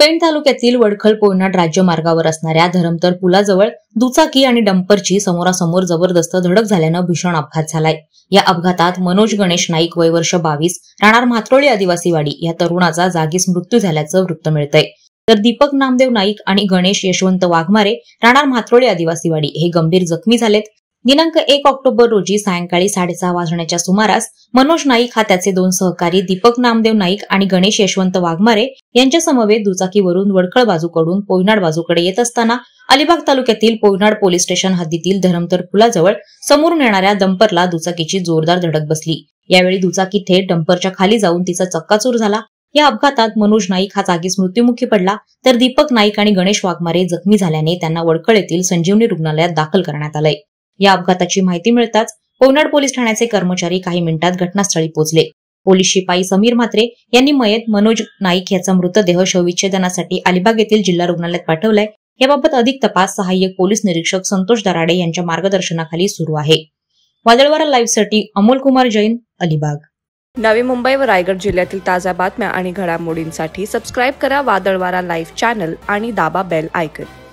पेण तालुक्यातील वडखल पोयनाड राज्य मार्गावर असणाऱ्या धरमतर पुलाजवळ दुचाकी आणि डंपरची समोरासमोर जबरदस्त धडक झाल्यानं भीषण अपघात झालाय। या अपघातात मनोज गणेश नाईक वय वर्ष 22 राहणार म्हात्रोळी आदिवासीवाडी या तरुणाचा जागीच मृत्यू झाल्याचं वृत्त मिळतंय। तर दीपक नामदेव नाईक आणि गणेश यशवंत वाघमारे राहणार म्हात्रोळी आदिवासीवाडी हे गंभीर जखमी झालेत। दिनांक 1 ऑक्टोबर रोजी सायंकाळी 6:30 वाजण्याच्या सुमारास मनोज नाईक हा त्याचे 2 सहकारी दीपक नामदेव नाईक आणि गणेश यशवंत वाघमारे यांच्या समवेत दुचाकीवरून वडखळ बाजूकडून पोयनाड बाजूकडे येत असताना अलिबाग तालुक्यातील पोयनाड पोलीस स्टेशन हद्दीतील धरमतर पुलाजवळ समोरून येणाऱ्या डंपरला दुचाकीची जोरदार धडक बसली। यावेळी दुचाकी थेट डंपरच्या खाली जाऊन तिचा चक्काचूर झाला। या अपघातात मनोज नाईक हा जागीच मृत्युमुखी पडला, तर दीपक नाईक आणि गणेश वाघमारे जखमी झाल्याने त्यांना वडखळ येथील संजीवनी रुग्णालयात दाखल करण्यात आलंय। या अपघाताची माहिती मिळताच पोयनाड पोलीस ठाण्याचे कर्मचारी काही मिनिटात घटनास्थळी पोहोचले। पोलीस शिपाई समीर म्हात्रे यांनी मयत मनोज नाईक याचा मृतदेह शवविच्छेदनासाठी अलिबाग येथील जिल्हा रुग्णालयात पाठवलाय। याबाबत अधिक तपास सहाय्यक पोलीस निरीक्षक संतोष दराडे यांच्या मार्गदर्शनाखाली सुरू आहे। वादळवारा लाईव्हसाठी अमोल कुमार जैन, अलिबाग। नवी मुंबई व रायगड जिल्ह्यातील ताज्या बातम्या आणि घडामोडींसाठी सबस्क्राईब करा वादळवारा लाईव्ह चॅनल आणि दाबा बेल आयकॉन।